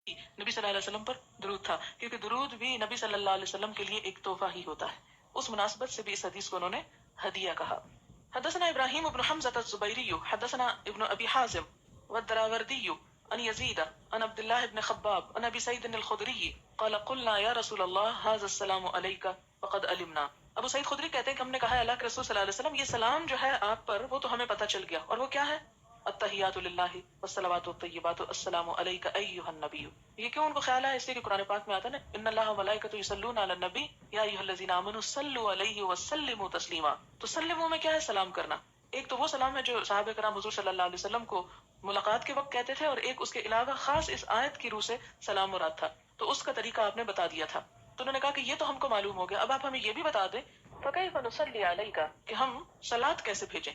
نبی صلی اللہ علیہ وسلم پر درود تھا، کیونکہ درود بھی نبی صلی اللہ علیہ وسلم کے لیے ایک تحفہ ہی ہوتا ہے. اس مناسبت سے بھی اس حدیث کو انہوں نے ہدیہ کہا. حدثنا ابراہیم بن حمزة الزبیری حدثنا ابن ابی حازم والدراوردی عن یزید عن عبد الله بن خباب عن ابی سعید الخدری قال قلنا یا رسول اللہ هذا السلام علیک فقد علمنا. ابو سعید خدری کہتے ہیں کہ ہم نے کہا اللہ کے رسول صلی اللہ علیہ وسلم یہ سلام جو ہے آپ پر وہ تو ہمیں پتہ چل گیا، اور وہ کیا ہے؟ التحیات للہ والصلوات والطیبات السلام علیک ایھا النبی. یہ کیوں ان کو خیال ہے؟ اس لیے کہ قرآن پاک میں آتا ہے نا ان اللہ وملائکۃ یصلون علی النبی یا ایھا الذین آمنوا صلوا علیہ وسلموا تسلیما. تو سلموا میں کیا ہے؟ سلام کرنا. ایک تو وہ سلام ہے جو صحابہ کرام حضور صلی اللہ علیہ وسلم کو ملاقات کے وقت کہتے تھے، اور ایک اس کے علاوہ خاص اس آیت کی روح سے سلام مراد تھا. تو اس کا طریقہ آپ نے بتا دیا تھا. تو انہوں نے کہا کہ یہ تو ہم کو معلوم ہو گیا، اب آپ ہمیں یہ بھی بتا دیں فکیف نصلی علیک کہ ہم صلاۃ کیسے بھیجیں.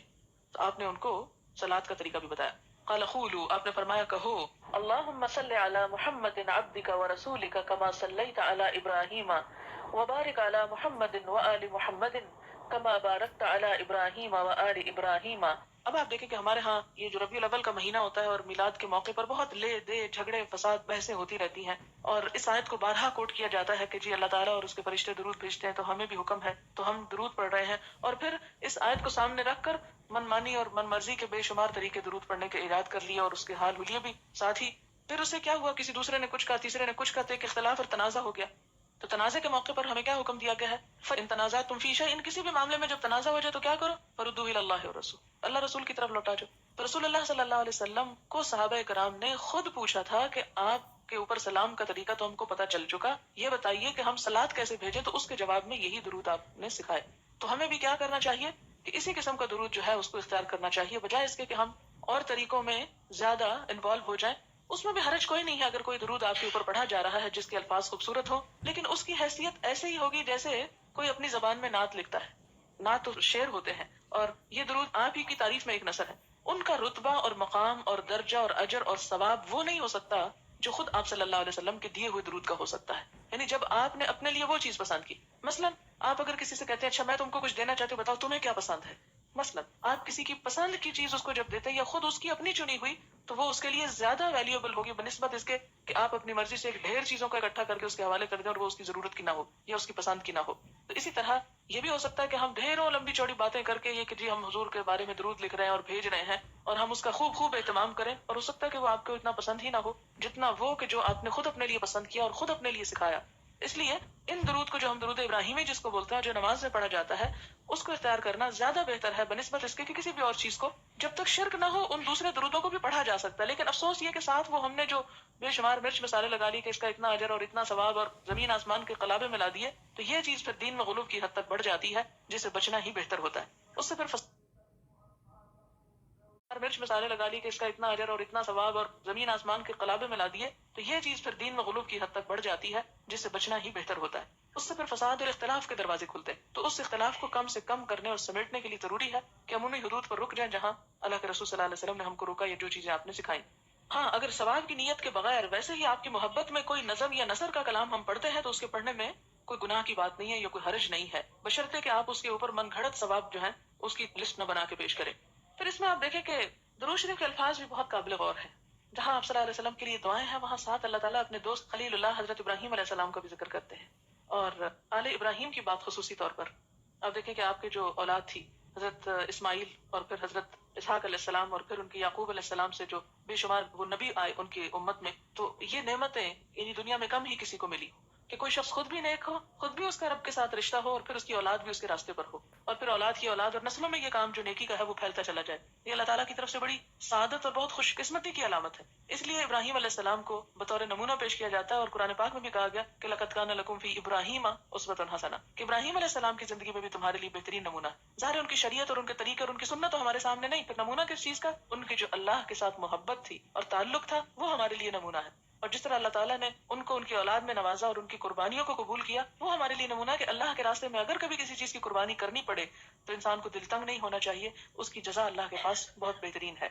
تو آپ نے ان کو صلاۃ کا طریقہ بھی بتایا. قال قولوا آپ نے فرمایا کہو اللهم صل على محمد عبدك ورسولك كما صليت على ابراہیم وبارك على محمد وآل محمد كما باركت على ابراہیم وآل ابراہیم. اب آپ دیکھیں کہ ہمارے ہاں یہ جو ربیع الاول کا مہینہ ہوتا ہے اور میلاد کے موقع پر بہت لے دے جھگڑے فساد بحثیں ہوتی رہتی ہیں، اور اس آیت کو بارہا کوٹ کیا جاتا ہے کہ جی اللہ تعالیٰ اور اس کے فرشتے درود بھیجتے ہیں تو ہمیں بھی حکم ہے تو ہم درود پڑھ رہے ہیں. اور پھر اس آیت کو سامنے رکھ کر من مانی اور من مرضی کے بے شمار طریقے درود پڑھنے کے ایجاد کر لیے اور اس کے حال حلیے بھی ساتھ ہی. پھر اسے کیا ہوا؟ کسی دوسرے نے کچھ کہا، تیسرے نے کچھ کہا، تو ایک اختلاف اور تنازع ہو گیا. تو تنازع کے موقع پر ہمیں کیا حکم دیا گیا ہے؟ فَإِن تَنَازَعْتُمْ فِي شَيْءٍ کسی بھی معاملے میں جب تنازع ہو جائے تو کیا کرو؟ فَرُدُّوهُ إِلَى اللَّهِ وَالرَّسُولِ اللہ رسول کی طرف لوٹا جاؤ. تو رسول اللہ صلی اللہ علیہ وسلم کو صحابہ کرام نے خود پوچھا تھا کہ آپ کے اوپر سلام کا طریقہ تو ہم کو پتہ چل چکا، یہ بتائیے کہ ہم صلاۃ کیسے بھیجیں. تو اس کے جواب میں یہی درود آپ نے سکھائے. تو ہمیں بھی کیا کرنا چاہیے کہ اسی قسم کا درود جو ہے اس کو اختیار کرنا چاہیے، بجائے اس کے کہ ہم اور طریقوں میں زیادہ انوالو ہو جائیں. اس میں بھی حرج کوئی نہیں ہے اگر کوئی درود آپ کے اوپر پڑھا جا رہا ہے جس کے الفاظ خوبصورت ہو، لیکن اس کی حیثیت ایسے ہی ہوگی جیسے کوئی اپنی زبان میں نعت لکھتا ہے. نعت تو شعر ہوتے ہیں، اور یہ درود آپ ہی کی تعریف میں ایک نثر ہے. ان کا رتبہ اور مقام اور درجہ اور اجر اور ثواب وہ نہیں ہو سکتا جو خود آپ صلی اللہ علیہ وسلم کے دیے ہوئے درود کا ہو سکتا ہے. یعنی جب آپ نے اپنے لیے وہ چیز پسند کی، مثلا آپ اگر کسی سے کہتے ہیں اچھا میں تم کو کچھ دینا چاہتی ہوں، بتاؤ تمہیں کیا پسند ہے، مثلا آپ کسی کی پسند کی چیز اس کو جب دیتے ہیں یا خود اس کی اپنی چنی ہوئی، تو وہ اس کے لیے زیادہ ویلیوبل ہوگی بنسبت اس کے کہ آپ اپنی مرضی سے ایک ڈھیر چیزوں کا اکٹھا کر کے اس کے حوالے کر دیں اور وہ اس کی ضرورت کی نہ ہو یا اس کی پسند کی نہ ہو. تو اسی طرح یہ بھی ہو سکتا ہے کہ ہم ڈھیروں لمبی چوڑی باتیں کر کے یہ کہ جی ہم حضور کے بارے میں درود لکھ رہے ہیں اور بھیج رہے ہیں، اور ہم اس کا خوب خوب اہتمام کریں، اور ہو سکتا ہے کہ وہ آپ کو اتنا پسند ہی نہ ہو جتنا وہ کہ جو آپ نے خود اپنے لیے پسند کیا اور خود اپنے لیے سکھایا. اس لیے ان درود کو جو ہم درود ابراہیمی جس کو بولتے ہیں جو نماز میں پڑھا جاتا ہے، اس کو اختیار کرنا زیادہ بہتر ہے بنسبت اس کے کہ کسی بھی اور چیز کو. جب تک شرک نہ ہو ان دوسرے درودوں کو بھی پڑھا جا سکتا ہے، لیکن افسوس یہ کہ ساتھ وہ ہم نے جو بے شمار مرچ مسالے لگا لی کہ اس کا اتنا اجر اور اتنا ثواب اور زمین آسمان کے قلابے ملا دیے، تو یہ چیز پھر دین میں غلو کی حد تک بڑھ جاتی ہے جسے بچنا ہی بہتر ہوتا ہے. اس سے پھر مرچ مسالے لگا لی کہ اس کا اتنا اجر اور اتنا ثواب اور زمین آسمان کے قلابے ملا دیے، تو یہ چیز پھر دین میں غلو کی حد تک بڑھ جاتی ہے جس سے بچنا ہی بہتر ہوتا ہے. اس سے پھر فساد اور اختلاف کے دروازے کھلتے ہیں. تو اس اختلاف کو کم سے کم کرنے اور سمیٹنے کے لیے ضروری ہے کہ ہم انہیں حدود پر رک جائیں جہاں اللہ کے رسول صلی اللہ علیہ وسلم نے ہم کو روکا یا جو چیزیں آپ نے سکھائیں. ہاں اگر ثواب کی نیت کے بغیر ویسے ہی آپ کی محبت میں کوئی نظم یا نثر کا کلام ہم پڑھتے ہیں تو اس کے پڑھنے میں کوئی گناہ کی بات نہیں ہے یا کوئی حرج نہیں ہے، بشرطے کہ آپ اس کے اوپر من گھڑت ثواب جو ہے اس کی لسٹ نہ بنا کے پیش کریں. پھر اس میں آپ دیکھیں کہ درود شریف کے الفاظ بھی بہت قابل غور ہیں. جہاں آپ صلی اللہ علیہ وسلم کے لیے دعائیں ہیں وہاں ساتھ اللہ تعالیٰ اپنے دوست خلیل اللہ حضرت ابراہیم علیہ السلام کا بھی ذکر کرتے ہیں، اور آل ابراہیم کی بات خصوصی طور پر. آپ دیکھیں کہ آپ کے جو اولاد تھی حضرت اسماعیل اور پھر حضرت اسحاق علیہ السلام اور پھر ان کی یعقوب علیہ السلام سے جو بے شمار وہ نبی آئے ان کی امت میں، تو یہ نعمتیں یعنی دنیا میں کم ہی کسی کو ملی کہ کوئی شخص خود بھی نیک ہو، خود بھی اس کا رب کے ساتھ رشتہ ہو، اور پھر اس کی اولاد بھی اس کے راستے پر ہو، اور پھر اولاد کی اولاد اور نسلوں میں یہ کام جو نیکی کا ہے وہ پھیلتا چلا جائے. یہ اللہ تعالیٰ کی طرف سے بڑی سعادت اور بہت خوش قسمتی کی علامت ہے. اس لیے ابراہیم علیہ السلام کو بطور نمونہ پیش کیا جاتا ہے، اور قرآن پاک میں بھی کہا گیا کہ لقد کان لکم فی ابراہیم اسوۃ حسنہ، کہ ابراہیم علیہ السلام کی زندگی میں بھی تمہارے لیے بہترین نمونہ ہے. ظاہر ہے ان کی شریعت اور ان کے طریقے اور ان کی سنت تو ہمارے سامنے نہیں، پھر نمونہ کس چیز کا؟ ان کی جو اللہ کے ساتھ محبت تھی اور تعلق تھا وہ ہمارے لیے نمونہ ہے. اور جس طرح اللہ تعالیٰ نے ان کو ان کی اولاد میں نوازا اور ان کی قربانیوں کو قبول کیا، وہ ہمارے لیے نمونہ کہ اللہ کے راستے میں اگر کبھی کسی چیز کی قربانی کرنی پڑے تو انسان کو دل تنگ نہیں ہونا چاہیے، اس کی جزا اللہ کے پاس بہت بہترین ہے.